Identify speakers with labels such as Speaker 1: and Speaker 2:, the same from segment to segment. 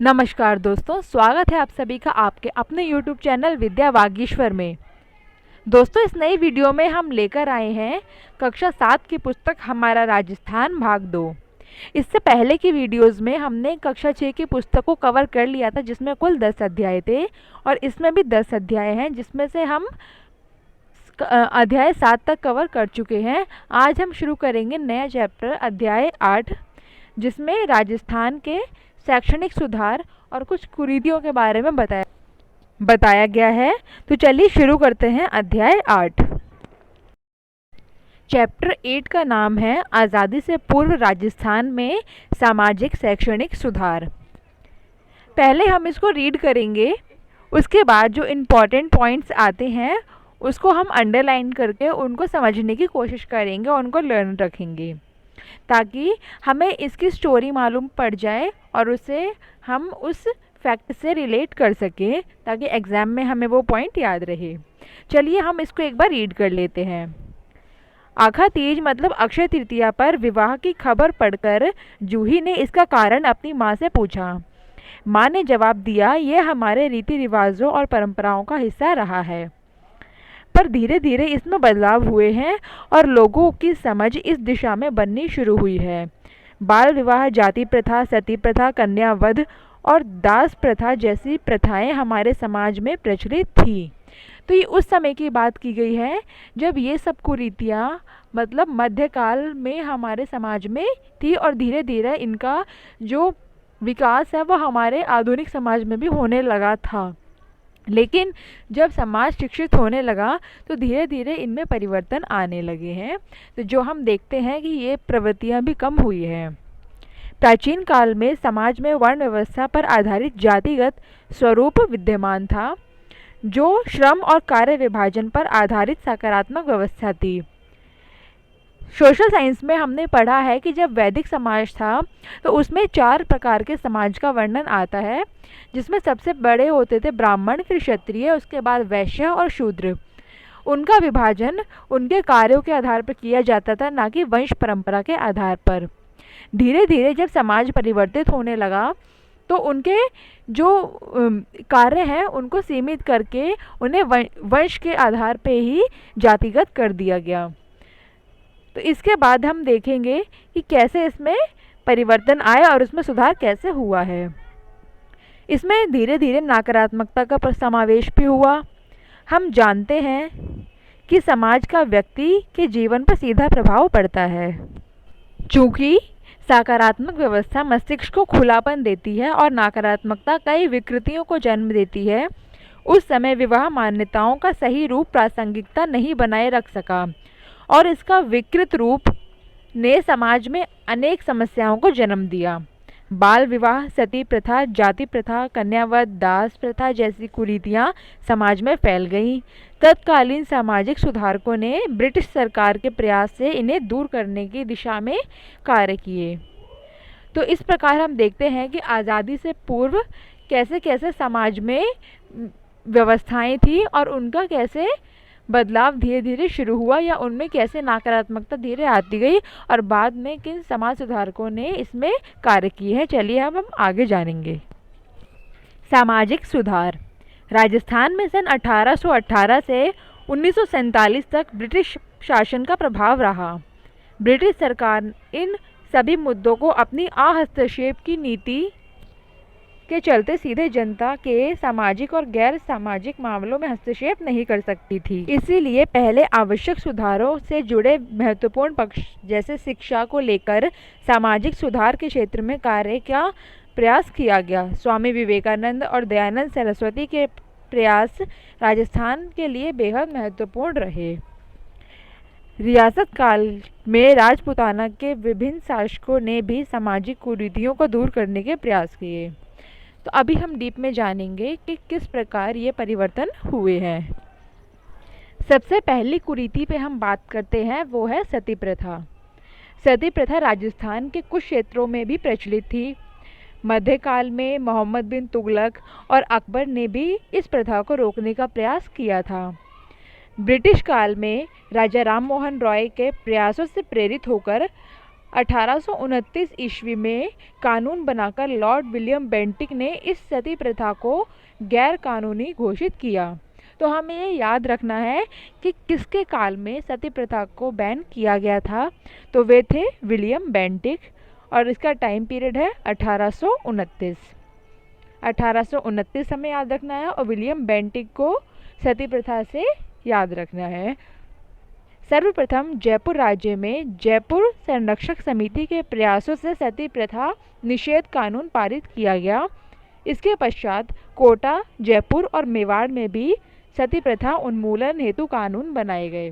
Speaker 1: नमस्कार दोस्तों, स्वागत है आप सभी का आपके अपने YouTube चैनल विद्या वागीश्वर में। दोस्तों, इस नई वीडियो में हम लेकर आए हैं कक्षा 7 की पुस्तक हमारा राजस्थान भाग 2। इससे पहले की वीडियोस में हमने कक्षा 6 की पुस्तक को कवर कर लिया था, जिसमें कुल 10 अध्याय थे और इसमें भी 10 अध्याय हैं, जिसमें से हम अध्याय 7 तक कवर कर चुके हैं। आज हम शुरू करेंगे नया चैप्टर अध्याय 8, जिसमें राजस्थान के शैक्षणिक सुधार और कुछ कुरीतियों के बारे में बताया गया है। तो चलिए शुरू करते हैं अध्याय 8। चैप्टर 8 का नाम है आज़ादी से पूर्व राजस्थान में सामाजिक शैक्षणिक सुधार। पहले हम इसको रीड करेंगे, उसके बाद जो इम्पॉर्टेंट पॉइंट्स आते हैं उसको हम अंडरलाइन करके उनको समझने की कोशिश करेंगे और उनको लर्न रखेंगे, ताकि हमें इसकी स्टोरी मालूम पड़ जाए और उसे हम उस फैक्ट से रिलेट कर सकें, ताकि एग्ज़ाम में हमें वो पॉइंट याद रहे। चलिए हम इसको एक बार रीड कर लेते हैं। आखा तीज मतलब अक्षय तृतीया पर विवाह की खबर पढ़कर जूही ने इसका कारण अपनी माँ से पूछा। माँ ने जवाब दिया, यह हमारे रीति रिवाजों और परंपराओं का हिस्सा रहा है, पर धीरे धीरे इसमें बदलाव हुए हैं और लोगों की समझ इस दिशा में बननी शुरू हुई है। बाल विवाह, जाति प्रथा, सती प्रथा, कन्यावध और दास प्रथा जैसी प्रथाएं हमारे समाज में प्रचलित थी। तो ये उस समय की बात की गई है जब ये सब कुरीतियाँ मतलब मध्यकाल में हमारे समाज में थी और धीरे धीरे इनका जो विकास है वो हमारे आधुनिक समाज में भी होने लगा था। लेकिन जब समाज शिक्षित होने लगा तो धीरे धीरे इनमें परिवर्तन आने लगे हैं। तो जो हम देखते हैं कि ये प्रवृत्तियां भी कम हुई हैं। प्राचीन काल में समाज में वर्ण व्यवस्था पर आधारित जातिगत स्वरूप विद्यमान था, जो श्रम और कार्य विभाजन पर आधारित सकारात्मक व्यवस्था थी। सोशल साइंस में हमने पढ़ा है कि जब वैदिक समाज था तो उसमें 4 प्रकार के समाज का वर्णन आता है, जिसमें सबसे बड़े होते थे ब्राह्मण, फिर क्षत्रिय, उसके बाद वैश्य और शूद्र। उनका विभाजन उनके कार्यों के आधार पर किया जाता था, ना कि वंश परंपरा के आधार पर। धीरे धीरे जब समाज परिवर्तित होने लगा तो उनके जो कार्य हैं उनको सीमित करके उन्हें वंश के आधार पर ही जातिगत कर दिया गया। तो इसके बाद हम देखेंगे कि कैसे इसमें परिवर्तन आया और उसमें सुधार कैसे हुआ है। इसमें धीरे धीरे नकारात्मकता का समावेश भी हुआ। हम जानते हैं कि समाज का व्यक्ति के जीवन पर सीधा प्रभाव पड़ता है। चूँकि सकारात्मक व्यवस्था मस्तिष्क को खुलापन देती है और नकारात्मकता कई विकृतियों को जन्म देती है, उस समय विवाह मान्यताओं का सही रूप प्रासंगिकता नहीं बनाए रख सका और इसका विकृत रूप ने समाज में अनेक समस्याओं को जन्म दिया। बाल विवाह, सती प्रथा, जाति प्रथा, कन्यावध, दास प्रथा जैसी कुरीतियाँ समाज में फैल गईं। तत्कालीन सामाजिक सुधारकों ने ब्रिटिश सरकार के प्रयास से इन्हें दूर करने की दिशा में कार्य किए। तो इस प्रकार हम देखते हैं कि आज़ादी से पूर्व कैसे कैसे समाज में व्यवस्थाएं थी और उनका कैसे बदलाव धीरे धीरे शुरू हुआ या उनमें कैसे नकारात्मकता धीरे आती गई और बाद में किन समाज सुधारकों ने इसमें कार्य किए हैं। चलिए हम आगे जानेंगे। सामाजिक सुधार। राजस्थान में सन 1818 से 1947 तक ब्रिटिश शासन का प्रभाव रहा। ब्रिटिश सरकार इन सभी मुद्दों को अपनी हस्तक्षेप की नीति के चलते सीधे जनता के सामाजिक और गैर सामाजिक मामलों में हस्तक्षेप नहीं कर सकती थी। इसीलिए पहले आवश्यक सुधारों से जुड़े महत्वपूर्ण पक्ष जैसे शिक्षा को लेकर सामाजिक सुधार के क्षेत्र में कार्य का प्रयास किया गया। स्वामी विवेकानंद और दयानंद सरस्वती के प्रयास राजस्थान के लिए बेहद महत्वपूर्ण रहे। रियासत काल में राजपूताना के विभिन्न शासकों ने भी सामाजिक कुरीतियों को दूर करने के प्रयास किए। तो अभी हम डीप में जानेंगे कि किस प्रकार ये परिवर्तन हुए हैं। सबसे पहली कुरीति पे हम बात करते हैं, वो है सती प्रथा। सती प्रथा राजस्थान के कुछ क्षेत्रों में भी प्रचलित थी। मध्यकाल में मोहम्मद बिन तुगलक और अकबर ने भी इस प्रथा को रोकने का प्रयास किया था। ब्रिटिश काल में राजा राम मोहन रॉय के प्रयासों से प्रेरित होकर 1829 ईस्वी में कानून बनाकर लॉर्ड विलियम बेंटिक ने इस सती प्रथा को गैर कानूनी घोषित किया। तो हमें ये याद रखना है कि किसके काल में सती प्रथा को बैन किया गया था। तो वे थे विलियम बेंटिक और इसका टाइम पीरियड है 1829। 1829 हमें याद रखना है और विलियम बेंटिक को सती प्रथा से याद रखना है। सर्वप्रथम जयपुर राज्य में जयपुर संरक्षक समिति के प्रयासों से सती प्रथा निषेध कानून पारित किया गया। इसके पश्चात कोटा, जयपुर और मेवाड़ में भी सती प्रथा उन्मूलन हेतु कानून बनाए गए।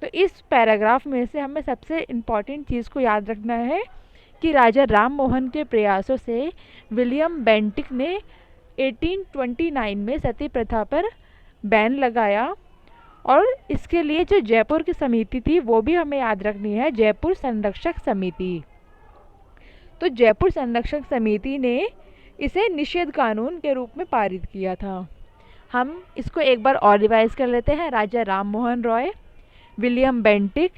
Speaker 1: तो इस पैराग्राफ में से हमें सबसे इम्पॉर्टेंट चीज़ को याद रखना है कि राजा राम मोहन के प्रयासों से विलियम बेंटिक ने 1829 में सती प्रथा पर बैन लगाया और इसके लिए जो जयपुर की समिति थी वो भी हमें याद रखनी है, जयपुर संरक्षक समिति। तो जयपुर संरक्षक समिति ने इसे निषेध कानून के रूप में पारित किया था। हम इसको एक बार और रिवाइज कर लेते हैं। राजा राम मोहन रॉय, विलियम बेंटिक,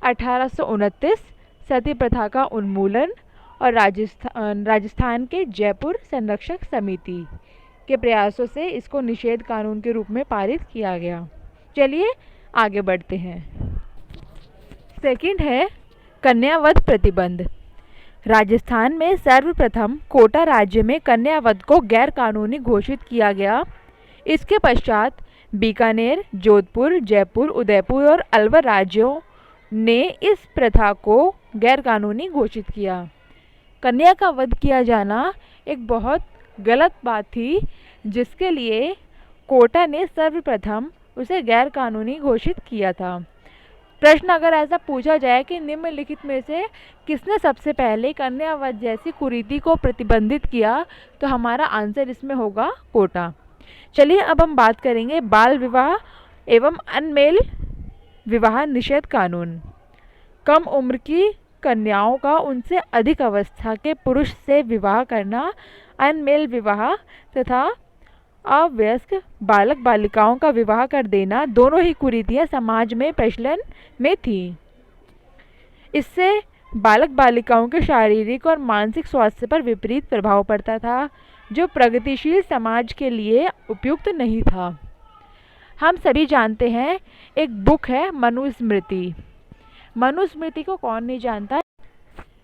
Speaker 1: 1829 सती प्रथा का उन्मूलन और राजस्थान के जयपुर संरक्षक समिति के प्रयासों से इसको निषेध कानून के रूप में पारित किया गया। चलिए आगे बढ़ते हैं। सेकंड है कन्यावध प्रतिबंध। राजस्थान में सर्वप्रथम कोटा राज्य में कन्यावध को गैर कानूनी घोषित किया गया। इसके पश्चात बीकानेर, जोधपुर, जयपुर, उदयपुर और अलवर राज्यों ने इस प्रथा को गैर कानूनी घोषित किया। कन्या का वध किया जाना एक बहुत गलत बात थी, जिसके लिए कोटा ने सर्वप्रथम उसे गैर कानूनी घोषित किया था। प्रश्न अगर ऐसा पूछा जाए कि निम्नलिखित में से किसने सबसे पहले कन्यावध जैसी कुरीति को प्रतिबंधित किया, तो हमारा आंसर इसमें होगा कोटा। चलिए अब हम बात करेंगे बाल विवाह एवं अनमेल विवाह निषेध कानून। कम उम्र की कन्याओं का उनसे अधिक अवस्था के पुरुष से विवाह करना, अनमेल विवाह तथा अवयस्क बालक बालिकाओं का विवाह कर देना, दोनों ही कुरीतियां समाज में प्रचलन में थीं। इससे बालक बालिकाओं के शारीरिक और मानसिक स्वास्थ्य पर विपरीत प्रभाव पड़ता था, जो प्रगतिशील समाज के लिए उपयुक्त नहीं था। हम सभी जानते हैं, एक बुक है मनुस्मृति। मनुस्मृति को कौन नहीं जानता।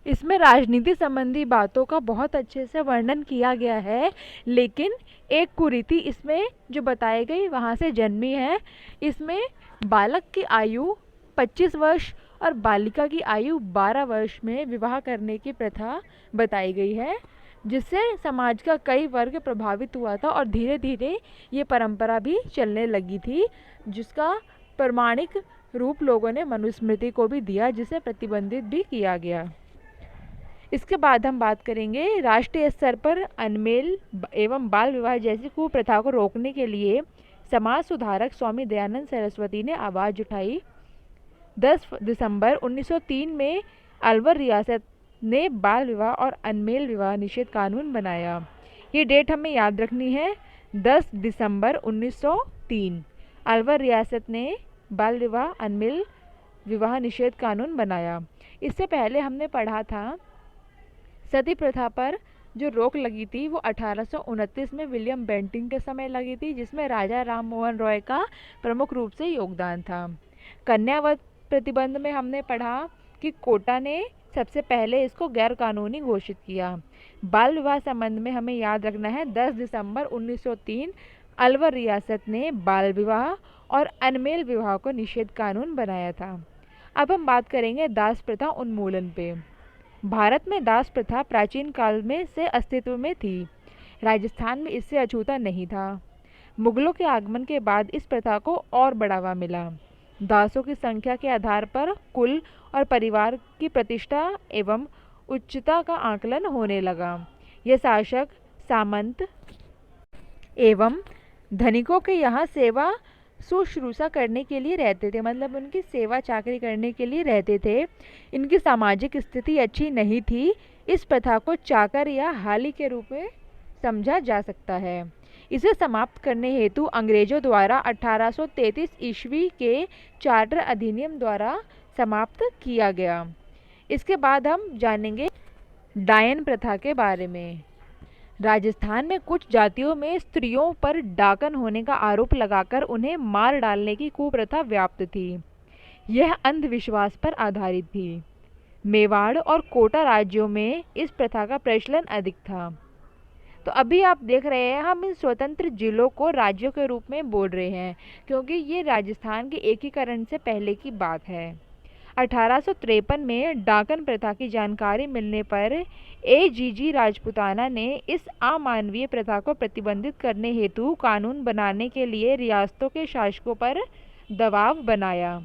Speaker 1: इसमें राजनीति संबंधी बातों का बहुत अच्छे से वर्णन किया गया है, लेकिन एक कुरीति इसमें जो बताई गई वहाँ से जन्मी है। इसमें बालक की आयु 25 वर्ष और बालिका की आयु 12 वर्ष में विवाह करने की प्रथा बताई गई है, जिससे समाज का कई वर्ग प्रभावित हुआ था और धीरे धीरे ये परंपरा भी चलने लगी थी, जिसका प्रमाणिक रूप लोगों ने मनुस्मृति को भी दिया, जिसे प्रतिबंधित भी किया गया। इसके बाद हम बात करेंगे राष्ट्रीय स्तर पर अनमेल एवं बाल विवाह जैसी कुप्रथा को रोकने के लिए समाज सुधारक स्वामी दयानंद सरस्वती ने आवाज़ उठाई। 10 दिसंबर 1903 में अलवर रियासत ने बाल विवाह और अनमेल विवाह निषेध कानून बनाया। ये डेट हमें याद रखनी है, 10 दिसंबर 1903 अलवर रियासत ने बाल विवाह अनमेल विवाह निषेध कानून बनाया। इससे पहले हमने पढ़ा था सती प्रथा पर जो रोक लगी थी वो 1829 में विलियम बेंटिक के समय लगी थी, जिसमें राजा राम मोहन रॉय का प्रमुख रूप से योगदान था। कन्यावध प्रतिबंध में हमने पढ़ा कि कोटा ने सबसे पहले इसको गैर कानूनी घोषित किया। बाल विवाह संबंध में हमें याद रखना है, 10 दिसंबर 1903 अलवर रियासत ने बाल विवाह और अनमेल विवाह को निषेध कानून बनाया था। अब हम बात करेंगे दास प्रथा उन्मूलन पे। भारत में दास प्रथा प्राचीन काल में से अस्तित्व में थी। राजस्थान में इससे अछूता नहीं था। मुगलों के आगमन के बाद इस प्रथा को और बढ़ावा मिला। दासों की संख्या के आधार पर कुल और परिवार की प्रतिष्ठा एवं उच्चता का आकलन होने लगा। यह शासक, सामंत एवं धनिकों के यहाँ सेवा शुश्रूषा करने के लिए रहते थे, मतलब उनकी सेवा चाकरी करने के लिए रहते थे। इनकी सामाजिक स्थिति अच्छी नहीं थी। इस प्रथा को चाकर या हाली के रूप में समझा जा सकता है। इसे समाप्त करने हेतु अंग्रेजों द्वारा 1833 ईस्वी के चार्टर अधिनियम द्वारा समाप्त किया गया। इसके बाद हम जानेंगे डायन प्रथा के बारे में। राजस्थान में कुछ जातियों में स्त्रियों पर डाकन होने का आरोप लगाकर उन्हें मार डालने की कुप्रथा व्याप्त थी। यह अंधविश्वास पर आधारित थी। मेवाड़ और कोटा राज्यों में इस प्रथा का प्रचलन अधिक था। तो अभी आप देख रहे हैं हम इन स्वतंत्र जिलों को राज्यों के रूप में बोल रहे हैं क्योंकि ये राजस्थान के एकीकरण से पहले की बात है। 1853 में डाकन प्रथा की जानकारी मिलने पर एजीजी राजपुताना ने इस अमानवीय प्रथा को प्रतिबंधित करने हेतु कानून बनाने के लिए रियासतों के शासकों पर दबाव बनाया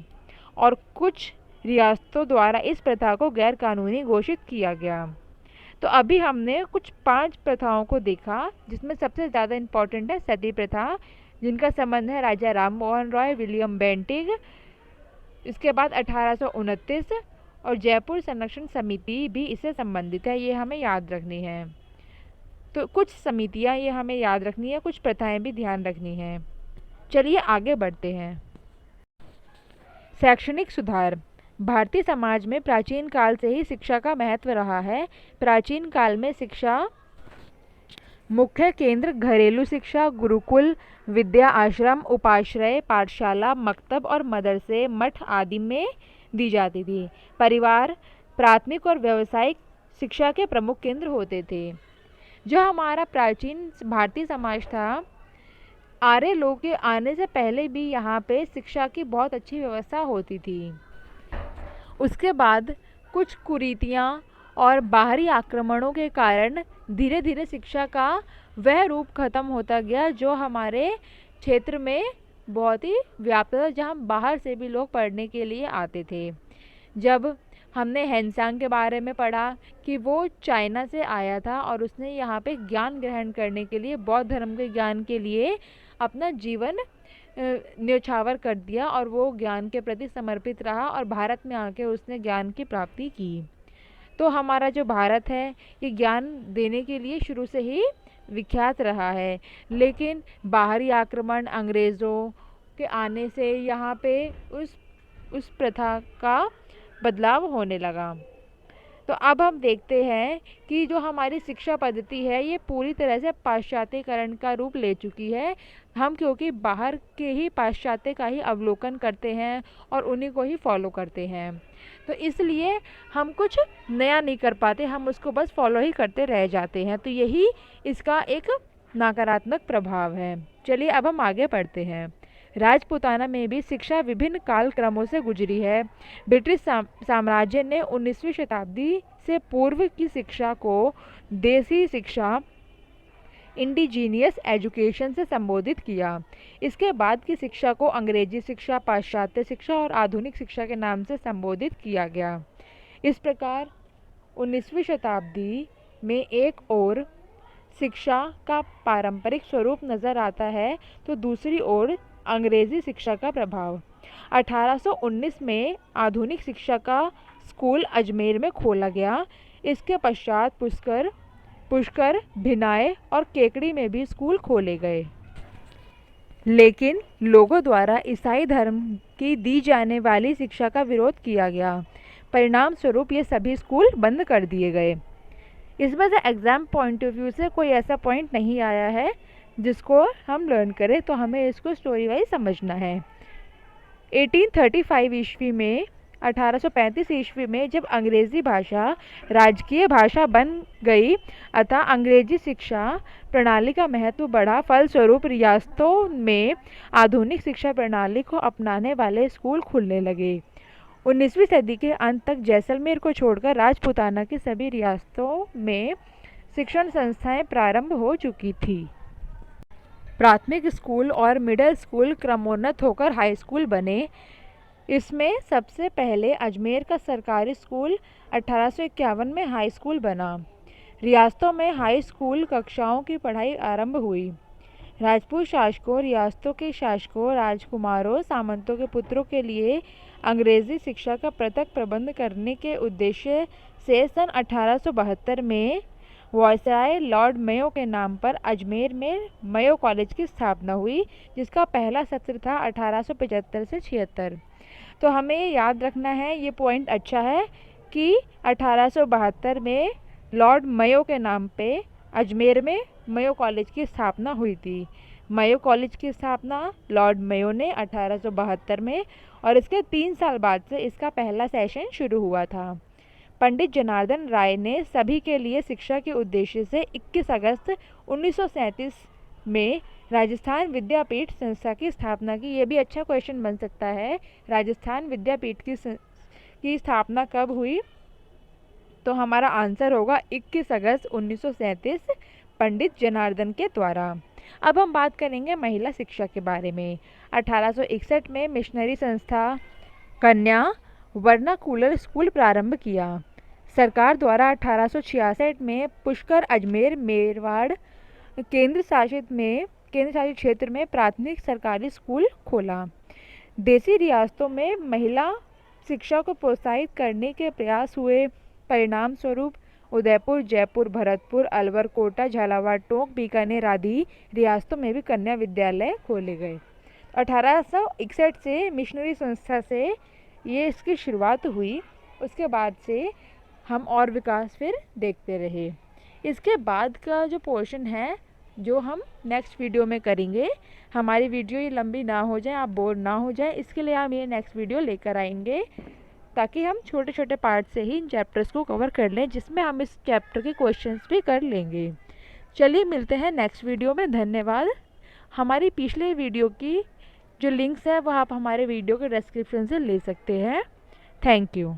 Speaker 1: और कुछ रियासतों द्वारा इस प्रथा को गैर कानूनी घोषित किया गया। तो अभी हमने कुछ 5 प्रथाओं को देखा जिसमें सबसे ज़्यादा इम्पॉर्टेंट है सती प्रथा, जिनका संबंध है राजा राम मोहन रॉय विलियम बेंटिक। इसके बाद 1829 और जयपुर संरक्षण समिति भी इससे संबंधित है, ये हमें याद रखनी है। तो कुछ समितियां ये हमें याद रखनी है, कुछ प्रथाएं भी ध्यान रखनी है। चलिए आगे बढ़ते हैं। शैक्षणिक सुधार। भारतीय समाज में प्राचीन काल से ही शिक्षा का महत्व रहा है। प्राचीन काल में शिक्षा मुख्य केंद्र घरेलू शिक्षा, गुरुकुल, विद्या आश्रम, उपाश्रय, पाठशाला, मकतब और मदरसे, मठ आदि में दी जाती थी। परिवार प्राथमिक और व्यावसायिक शिक्षा के प्रमुख केंद्र होते थे। जो हमारा प्राचीन भारतीय समाज था, आर्य लोगों के आने से पहले भी यहाँ पे शिक्षा की बहुत अच्छी व्यवस्था होती थी। उसके बाद कुछ कुरीतियाँ और बाहरी आक्रमणों के कारण धीरे धीरे शिक्षा का वह रूप खत्म होता गया जो हमारे क्षेत्र में बहुत ही व्याप्त था, जहाँ बाहर से भी लोग पढ़ने के लिए आते थे। जब हमने हेनसांग के बारे में पढ़ा कि वो चाइना से आया था और उसने यहाँ पे ज्ञान ग्रहण करने के लिए, बौद्ध धर्म के ज्ञान के लिए अपना जीवन न्योछावर कर दिया और वो ज्ञान के प्रति समर्पित रहा और भारत में आके उसने ज्ञान की प्राप्ति की। तो हमारा जो भारत है ये ज्ञान देने के लिए शुरू से ही विख्यात रहा है, लेकिन बाहरी आक्रमण अंग्रेज़ों के आने से यहाँ पे उस प्रथा का बदलाव होने लगा। तो अब हम देखते हैं कि जो हमारी शिक्षा पद्धति है ये पूरी तरह से पाश्चात्यकरण का रूप ले चुकी है। हम क्योंकि बाहर के ही पाश्चात्य का ही अवलोकन करते हैं और उन्हीं को ही फॉलो करते हैं, तो इसलिए हम कुछ नया नहीं कर पाते, हम उसको बस फॉलो ही करते रह जाते हैं। तो यही इसका एक नकारात्मक प्रभाव है। चलिए अब हम आगे बढ़ते हैं। राजपूताना में भी शिक्षा विभिन्न काल क्रमों से गुजरी है। ब्रिटिश साम्राज्य ने 19वीं शताब्दी से पूर्व की शिक्षा को देसी शिक्षा इंडिजीनियस एजुकेशन से संबोधित किया। इसके बाद की शिक्षा को अंग्रेजी शिक्षा, पाश्चात्य शिक्षा और आधुनिक शिक्षा के नाम से संबोधित किया गया। इस प्रकार 19वीं शताब्दी में एक ओर शिक्षा का पारंपरिक स्वरूप नज़र आता है तो दूसरी ओर अंग्रेजी शिक्षा का प्रभाव। 1819 में आधुनिक शिक्षा का स्कूल अजमेर में खोला गया। इसके पश्चात पुष्कर, भिनाय और केकड़ी में भी स्कूल खोले गए, लेकिन लोगों द्वारा ईसाई धर्म की दी जाने वाली शिक्षा का विरोध किया गया। परिणाम स्वरूप ये सभी स्कूल बंद कर दिए गए। इसमें से एग्ज़ाम पॉइंट ऑफ व्यू से कोई ऐसा पॉइंट नहीं आया है जिसको हम लर्न करें, तो हमें इसको स्टोरी वाइज समझना है। 1835 ईस्वी में 1835 ईस्वी में जब अंग्रेज़ी भाषा राजकीय भाषा बन गई अतः अंग्रेजी शिक्षा प्रणाली का महत्व बढ़ा। फलस्वरूप रियासतों में आधुनिक शिक्षा प्रणाली को अपनाने वाले स्कूल खुलने लगे। 19वीं सदी के अंत तक जैसलमेर को छोड़कर राजपूताना की सभी रियासतों में शिक्षण संस्थाएं प्रारंभ हो चुकी थी। प्राथमिक स्कूल और मिडिल स्कूल क्रमोन्नत होकर हाई स्कूल बने। इसमें सबसे पहले अजमेर का सरकारी स्कूल 1851 में हाई स्कूल बना। रियासतों में हाई स्कूल कक्षाओं की पढ़ाई आरंभ हुई। राजपूत शासकों, रियासतों के शासकों, राजकुमारों, सामंतों के पुत्रों के लिए अंग्रेजी शिक्षा का पृथक प्रबंध करने के उद्देश्य से सन 1872 में वायसराय लॉर्ड मेयो के नाम पर अजमेर में मेयो कॉलेज की स्थापना हुई, जिसका पहला सत्र था 1875 से 76। तो हमें याद रखना है, ये पॉइंट अच्छा है कि 1872 में लॉर्ड मयो के नाम पे अजमेर में मयो कॉलेज की स्थापना हुई थी। मयो कॉलेज की स्थापना लॉर्ड मयो ने 1872 में, और इसके 3 साल बाद से इसका पहला सेशन शुरू हुआ था। पंडित जनार्दन राय ने सभी के लिए शिक्षा के उद्देश्य से 21 अगस्त 1937 में राजस्थान विद्यापीठ संस्था की स्थापना की। ये भी अच्छा क्वेश्चन बन सकता है, राजस्थान विद्यापीठ की स्थापना कब हुई? तो हमारा आंसर होगा 21 अगस्त 1937 पंडित जनार्दन के द्वारा। अब हम बात करेंगे महिला शिक्षा के बारे में। 1861 में मिशनरी संस्था कन्या वर्नाकुलर स्कूल प्रारंभ किया। सरकार द्वारा 1866 में पुष्कर अजमेर मेरवाड़ केंद्र शासित क्षेत्र में प्राथमिक सरकारी स्कूल खोला। देसी रियासतों में महिला शिक्षा को प्रोत्साहित करने के प्रयास हुए। परिणाम स्वरूप उदयपुर, जयपुर, भरतपुर, अलवर, कोटा, झालावाड़, टोंक, बीकानेर आदि रियासतों में भी कन्या विद्यालय खोले गए। 1861 से मिशनरी संस्था से ये इसकी शुरुआत हुई। उसके बाद से हम और विकास फिर देखते रहे। इसके बाद का जो पोर्शन है जो हम नेक्स्ट वीडियो में करेंगे, हमारी वीडियो ये लंबी ना हो जाए, आप बोर ना हो जाए, इसके लिए हम ये नेक्स्ट वीडियो लेकर आएंगे, ताकि हम छोटे छोटे पार्ट से ही इन चैप्टर्स को कवर कर लें, जिसमें हम इस चैप्टर के क्वेश्चंस भी कर लेंगे। चलिए मिलते हैं नेक्स्ट वीडियो में। धन्यवाद। हमारी पिछले वीडियो की जो लिंक्स है वह आप हमारे वीडियो के डिस्क्रिप्शन से ले सकते हैं। Thank you.